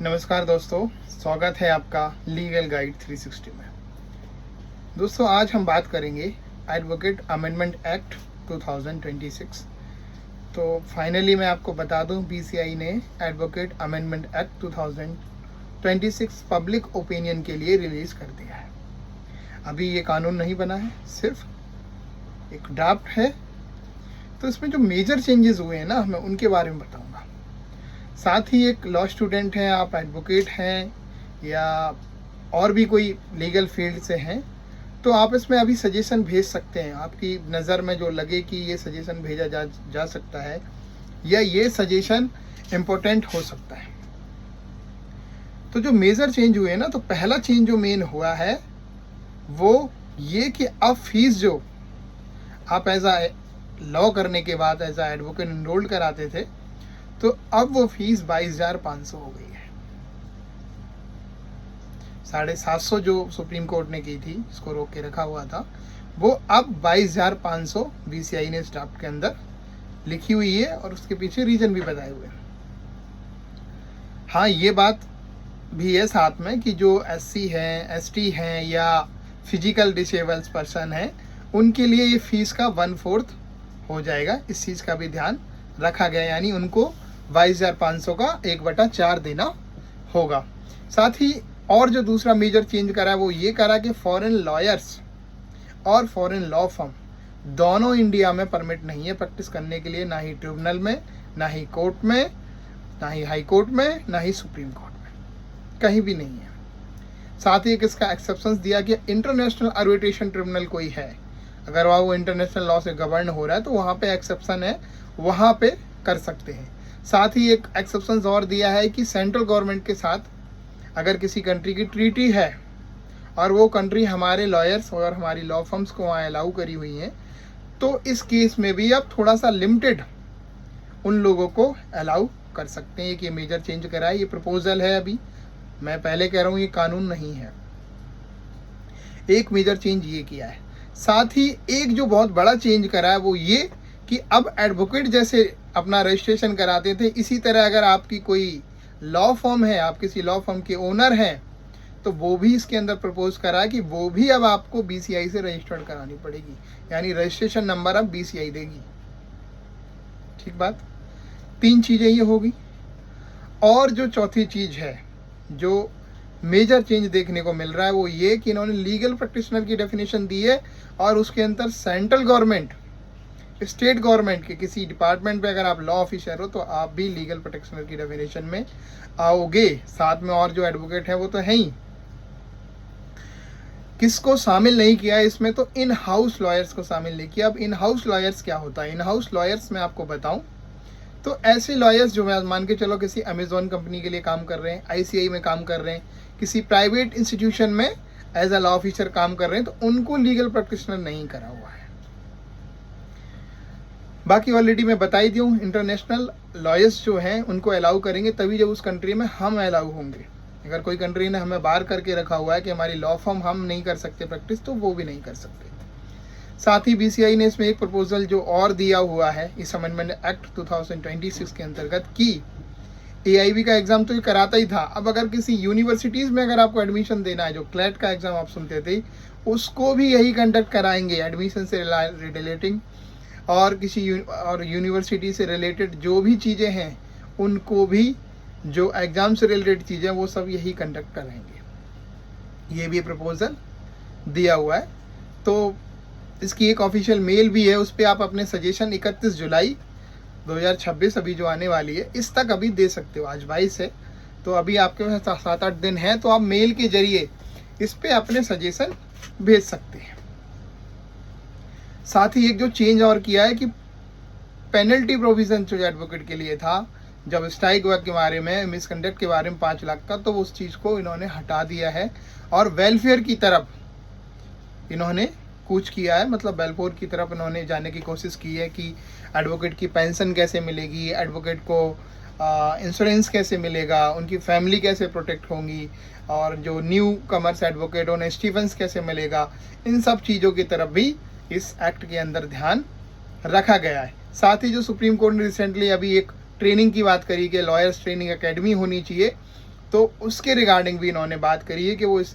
नमस्कार दोस्तों, स्वागत है आपका लीगल गाइड 360 में। दोस्तों, आज हम बात करेंगे एडवोकेट अमेंडमेंट एक्ट 2026। तो फाइनली मैं आपको बता दूं, बीसीआई ने advocate amendment act 2026 public opinion के लिए रिलीज़ कर दिया है। अभी ये कानून नहीं बना है, सिर्फ एक ड्राफ्ट है। तो इसमें जो मेजर चेंजेस हुए हैं ना, मैं उनके बारे में बताऊंगा। साथ ही एक लॉ स्टूडेंट हैं, आप एडवोकेट हैं या और भी कोई लीगल फील्ड से हैं, तो आप इसमें अभी सजेशन भेज सकते हैं। आपकी नज़र में जो लगे कि ये सजेशन भेजा जा सकता है या ये सजेशन इम्पोर्टेंट हो सकता है। तो जो मेजर चेंज हुए ना, तो पहला चेंज जो मेन हुआ है वो ये कि अब फीस जो आप एज आ लॉ करने के बाद एज आ एडवोकेट इनरोल्ड कराते थे, तो अब वो फीस 22,500 हो गई है। 750 जो सुप्रीम कोर्ट ने की थी, इसको रोक के रखा हुआ था, वो अब 22,500 बीसीआई ने ड्राफ्ट के अंदर लिखी हुई है और उसके पीछे रीजन भी बताए हुए हैं। हाँ, ये बात भी है साथ में कि जो एससी हैं, एसटी हैं या फिजिकल डिसेबल्स पर्सन हैं, उनके लिए ये फीस का 1/4 हो जाएगा। इस चीज़ का भी ध्यान रखा गया, यानी उनको 22,500 का 1/4 देना होगा। साथ ही और जो दूसरा मेजर चेंज करा है वो ये करा कि फॉरेन लॉयर्स और फॉरेन लॉ फर्म दोनों इंडिया में परमिट नहीं है प्रैक्टिस करने के लिए, ना ही ट्रिब्यूनल में, ना ही कोर्ट में, ना ही हाई कोर्ट में, ना ही सुप्रीम कोर्ट में, कहीं भी नहीं है। साथ ही एक इसका एक्सेप्शन दिया कि इंटरनेशनल आर्बिट्रेशन ट्रिब्यूनल कोई है, अगर वो इंटरनेशनल लॉ से गवर्न हो रहा है तो वहाँ पे एक्सेप्शन है, वहाँ पे कर सकते हैं। साथ ही एक एक्सेप्शन और दिया है कि सेंट्रल गवर्नमेंट के साथ अगर किसी कंट्री की ट्रीटी है और वो कंट्री हमारे लॉयर्स और हमारी लॉ फर्म्स को वहाँ अलाउ करी हुई हैं, तो इस केस में भी अब थोड़ा सा लिमिटेड उन लोगों को अलाउ कर सकते हैं। कि मेजर चेंज करा है, ये प्रपोजल है, अभी मैं पहले कह रहा हूँ ये कानून नहीं है। एक मेजर चेंज ये किया है। साथ ही एक जो बहुत बड़ा चेंज करा है वो ये कि अब एडवोकेट जैसे अपना रजिस्ट्रेशन कराते थे, इसी तरह अगर आपकी कोई लॉ फर्म है, आप किसी लॉ फर्म के ओनर हैं, तो वो भी इसके अंदर प्रपोज करा है कि वो भी अब आपको बीसीआई से रजिस्टर्ड करानी पड़ेगी, यानी रजिस्ट्रेशन नंबर अब बीसीआई देगी। ठीक बात, 3 चीज़ें ये होगी। और जो चौथी चीज़ है, जो मेजर चेंज देखने को मिल रहा है, वो ये कि इन्होंने लीगल प्रैक्टिशनर की डेफिनेशन दी है और उसके अंदर सेंट्रल गवर्नमेंट, स्टेट गवर्नमेंट के किसी डिपार्टमेंट पे अगर आप लॉ ऑफिसर हो तो आप भी लीगल प्रैक्टिशनर की डेफिनेशन में आओगे। साथ में और जो एडवोकेट है वो तो है ही। किसको शामिल नहीं किया है इसमें, तो इन हाउस लॉयर्स को शामिल नहीं किया। अब इन हाउस लॉयर्स क्या होता है? इन हाउस लॉयर्स मैं आपको बताऊं तो ऐसे लॉयर्स जो मैं मान के चलो किसी अमेजोन कंपनी के लिए काम कर रहे हैं, आईसीआई में काम कर रहे हैं, किसी प्राइवेट इंस्टीट्यूशन में एज अ लॉ ऑफिसर काम कर रहे हैं, तो उनको लीगल प्रैक्टिशनर नहीं करा हुआ है। बाकी ऑलरेडी मैं बता ही दूँ, इंटरनेशनल लॉयर्स जो हैं उनको अलाउ करेंगे तभी जब उस कंट्री में हम अलाउ होंगे। अगर कोई कंट्री ने हमें बाहर करके रखा हुआ है कि हमारी लॉ फर्म हम नहीं कर सकते प्रैक्टिस, तो वो भी नहीं कर सकते। साथ ही बीसीआई ने इसमें एक प्रपोजल जो और दिया हुआ है इस अमेंडमेंट एक्ट 2026 के अंतर्गत कि एआईबी का एग्जाम तो ये कराता ही था, अब अगर किसी यूनिवर्सिटीज़ में अगर आपको एडमिशन देना है, जो क्लैट का एग्जाम आप सुनते थे, उसको भी यही कंडक्ट कराएंगे एडमिशन से रिलेटिंग, और किसी और यूनिवर्सिटी से रिलेटेड जो भी चीज़ें हैं उनको भी, जो एग्ज़ाम से रिलेटेड चीज़ें वो सब यही कंडक्ट करेंगे। ये भी प्रपोजल दिया हुआ है। तो इसकी एक ऑफिशियल मेल भी है, उस पर आप अपने सजेशन 31 जुलाई 2026 अभी जो आने वाली है इस तक अभी दे सकते हो। आज 22 है, तो अभी आपके पास 7-8 दिन है, तो आप मेल के जरिए इस पर अपने सजेशन भेज सकते हैं। साथ ही एक जो चेंज और किया है कि पेनल्टी प्रोविजन जो एडवोकेट के लिए था, जब स्ट्राइक वर्क के बारे में, मिसकंडक्ट के बारे में 5 लाख का, तो उस चीज़ को इन्होंने हटा दिया है और वेलफेयर की तरफ इन्होंने कूच किया है। मतलब वेलफेयर की तरफ इन्होंने जाने की कोशिश की है कि एडवोकेट की पेंशन कैसे मिलेगी, एडवोकेट को इंश्योरेंस कैसे मिलेगा, उनकी फैमिली कैसे प्रोटेक्ट होंगी, और जो न्यू कमर्स एडवोकेट उन्हें स्टीफेंस कैसे मिलेगा, इन सब चीज़ों की तरफ भी इस एक्ट के अंदर ध्यान रखा गया है। साथ ही जो सुप्रीम कोर्ट ने रिसेंटली अभी एक ट्रेनिंग की बात करी कि लॉयर्स ट्रेनिंग एकेडमी होनी चाहिए, तो उसके रिगार्डिंग भी इन्होंने बात करी है कि वो इस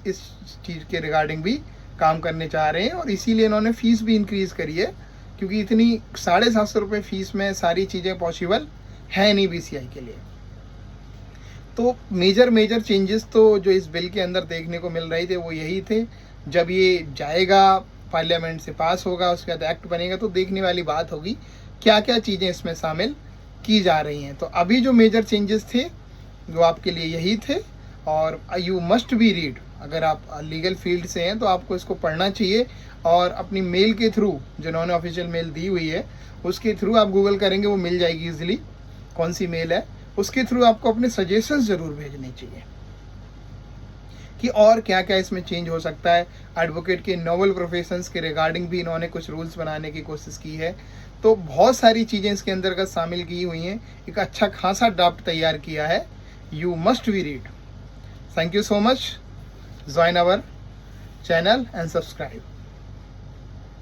चीज़ के रिगार्डिंग भी काम करने चाह रहे हैं, और इसीलिए इन्होंने फ़ीस भी इंक्रीज़ करी है, क्योंकि इतनी 750 रुपये फ़ीस में सारी चीज़ें पॉसिबल है नहीं BCI के लिए। तो मेजर चेंजेस तो जो इस बिल के अंदर देखने को मिल रहे थे वो यही थे। जब ये जाएगा पार्लियामेंट से पास होगा, उसके बाद एक्ट बनेगा, तो देखने वाली बात होगी क्या क्या चीज़ें इसमें शामिल की जा रही हैं। तो अभी जो मेजर चेंजेस थे वो आपके लिए यही थे, और यू मस्ट बी रीड। अगर आप लीगल फील्ड से हैं तो आपको इसको पढ़ना चाहिए, और अपनी मेल के थ्रू, जिन्होंने ऑफिशियल मेल दी हुई है उसके थ्रू आप गूगल करेंगे, वो मिल जाएगी इजीली कौन सी मेल है, उसके थ्रू आपको अपने सजेशंस ज़रूर भेजने चाहिए कि और क्या क्या इसमें चेंज हो सकता है। एडवोकेट के नोवेल प्रोफेशंस के रिगार्डिंग भी इन्होंने कुछ रूल्स बनाने की कोशिश की है। तो बहुत सारी चीज़ें इसके अंतर्गत शामिल की हुई हैं, एक अच्छा खासा ड्राफ्ट तैयार किया है। You must be read. Thank you so much. Join our channel and subscribe.